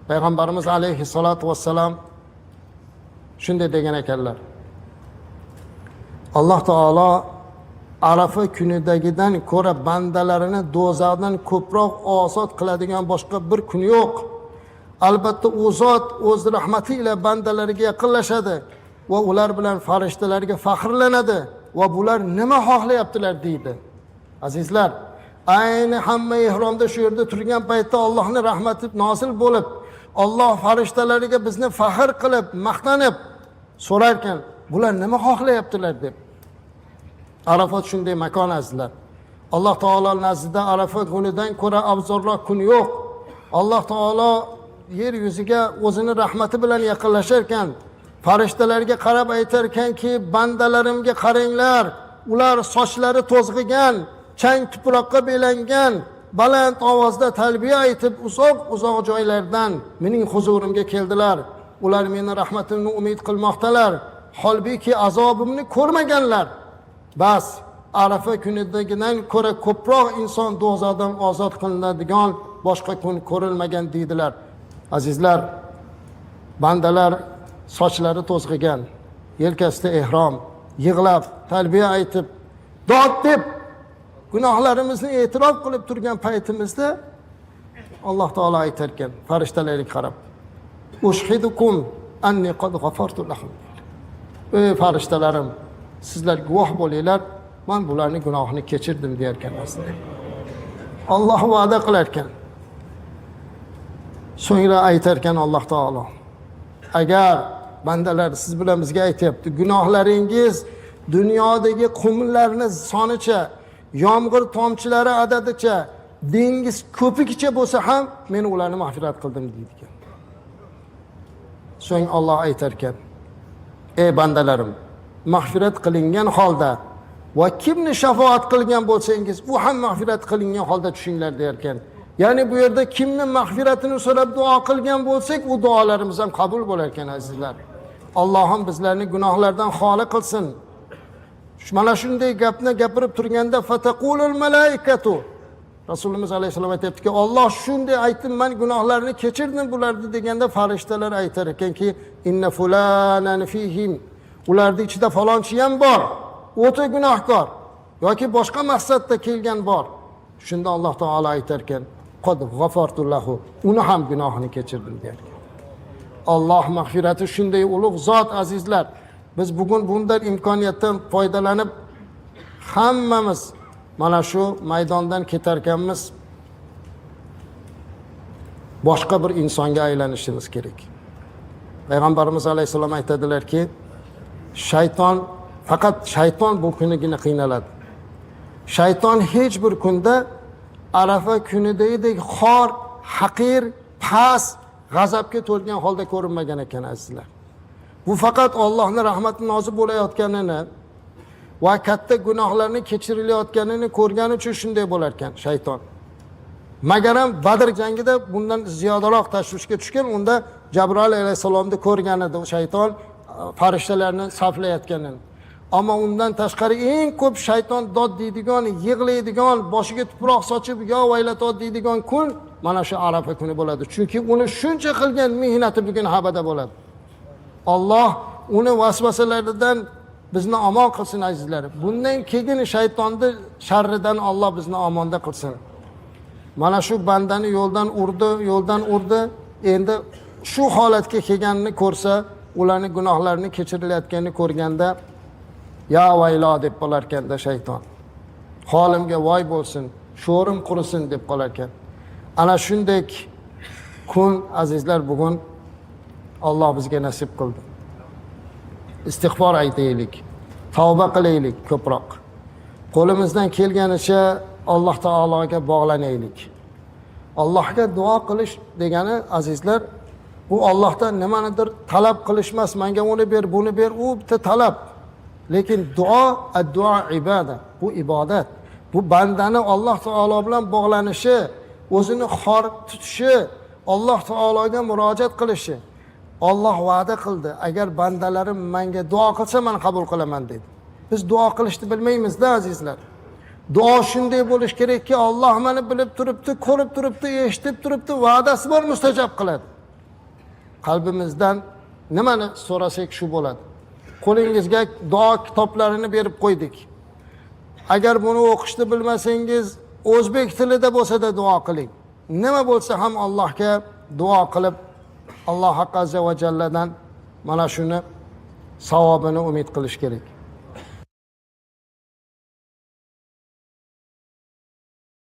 Payg'ambarimiz alayhissalatu vassalam shunday degan ekanlar. Alloh taolo Arafa kunidagidan ko'ra bandalarini do'zaxdan ko'proq ozod qiladigan boshqa bir kun yo'q. Albatta u zot o'z rahmati ila bandalariga yaqinlashadi va ular bilan farishtalarga faxrlanadi va bular nima xohlayaptilar deydi. Azizlar, ayni hamma ihromda shu yerda turgan paytda Allohning rahmati nozil bo'lib, Alloh farishtalariga bizni faxr qilib, maqtanib so'rarkan, bular nima xohlayaptilar deb. Arafat shunday makon azizlar. Alloh taolo nazdida Arafa kunidan ko'ra afzalroq kun yo'q. Alloh taolo yer yuziga o'zini rahmati bilan yaqinlashar ekan, farishtalarga qarab aytar ekanki, bandalarimga qaranglar, ular sochlari to'zg'igan, chang tuproqqa belangan, baland ovozda talbiya aytib uzoq joylardan mening huzurimga keldilar. Ular meni rahmatimni umid qilmoqdalar, holbuki azobimni ko'rmaganlar. Bas Arafa kunidagidan ko'ra ko'proq inson do'zaxdan ozod qilinadigan boshqa kun ko'rilmagan deydilar. Azizlar, bandalar sochlari to'zg'igan, yelkasida ihrom, yig'lab, talbiya aytib, dod deb gunohlarimizni e'tirof qilib turgan paytimizda Alloh taolo aytar ekan, farishtalarga qarab, "Ushhidukum anni qad ghafartu lahum." Ey farishtalarim, sizlar guvoh bo'linglar, men bularning gunohini kechirdim der ekan aslida. Alloh va'da qilar ekan. So'ngra aytar ekan Alloh taolo, agar bandalar siz bilan bizga aytyapti, gunohlaringiz dunyodagi qumlarning sonicha, yomg'ir tomchilari adadicha, dengiz ko'pigicha bo'lsa ham men ularni mag'firat qildim deydi ekan. So'ng Alloh aytar ekan, ey bandalarim, mag'firat qilingan holda va kimni shafaat qilgan bo'lsangiz, u ham mag'firat qilingan holda tushinglar der ekan. Ya'ni bu yerda kimni mag'firatini so'rab duo qilgan bo'lsak, u duolarimiz ham qabul bo'lar ekan azizlar. Allohim bizlarni gunohlardan xoli qilsin. Mana shunday gapni gapirib turganda fataqulul malaikatu, Rasululloh alayhisalom aytibdiki, Alloh shunday aytib, men gunohlarini kechirdim bularni deganda farishtalar aytar ekanki, inna fulanan fihim, ularning ichida falonchi ham bor, o'ta gunohkor yoki boshqa maqsadda kelgan bor. Shunda Alloh taolo aytar ekan, qad g'afartu lahu, uni ham gunohini kechirdim der ekan. Alloh mag'firati shunday ulug' zot azizlar. Biz bugun bunday imkoniyatdan foydalanib hammamiz mana shu maydondan ketar ekanmiz, boshqa bir insonga aylanishimiz kerak. Payg'ambarimiz alayhisalom aytadilarki, faqat shayton bu kunigina qiynaladi. Shayton hech bir kunda Arafa kunidagidek xor, haqir, past, g'azabga to'lgan holda ko'rinmagan ekan azizlar. Bu faqat Allohning rahmati nozil bo'layotganini va katta gunohlarni kechirilayotganini ko'rgani uchun shunday bo'lar ekan shayton. Magaram Badr jangida bundan ziyodaroq tashvishga tushgan, unda Jabroil alayhisalomni ko'rgan edi shayton farishtalarni saflayotganini. Ammo undan tashqari eng ko'p shayton dod deydigan, yig'laydigan, boshiga tuproq sochib, yo vaylato deydigan kun mana shu Arafa kuni bo'ladi. Chunki uni shuncha qilgan mehnati bugun habada bo'ladi. Alloh uni vasvasalaridan bizni omon qilsin azizlar. Bundan keyin shaytonning sharridan Alloh bizni omonda qilsin. Mana shu bandani yo'ldan urdi. Endi shu holatga kelganini ko'rsa, ularning gunohlarini kechirilayotganini ko'rganda ya vaylo deb qolar ekanda shayton. Holimga voy bo'lsin, sho'rim qurisin deb qolar ekan. Ana shunday kun azizlar bugun Alloh bizga nasib qildi. Istig'for aytaylik, tavba qilaylik ko'proq. Qo'limizdan kelganicha Alloh taologa bog'lanaylik. Allohga duo qilish degani azizlar, bu Allohdan nimanidir talab qilish emas, menga uni ber, buni ber, u bitta talab. Lekin duo, ad-duo ibodat, bu ibodat. Bu bandani Alloh taolo bilan bog'lanishi, o'zini xor tutishi, Alloh taologa murojaat qilishi. Alloh va'da qildi, agar bandalarim menga duo qilsa, men qabul qilaman dedi. Biz duo qilishni bilmaymiz-da azizlar. Duo shunday bo'lish kerakki, Alloh meni bilib turibdi, ko'rib turibdi, eshitib turibdi, va'dasi bor mustajab qiladi. qalbimizdan nimani so'rasak shu bo'ladi. Qo'lingizga duo kitoblarini berib qo'ydik. Agar buni o'qishni bilmasangiz, o'zbek tilida bo'lsa-da duo qiling. Nima bo'lsa ham Allohga duo qilib, Alloh azza va jalladan mana shuni savobini umid qilish kerak.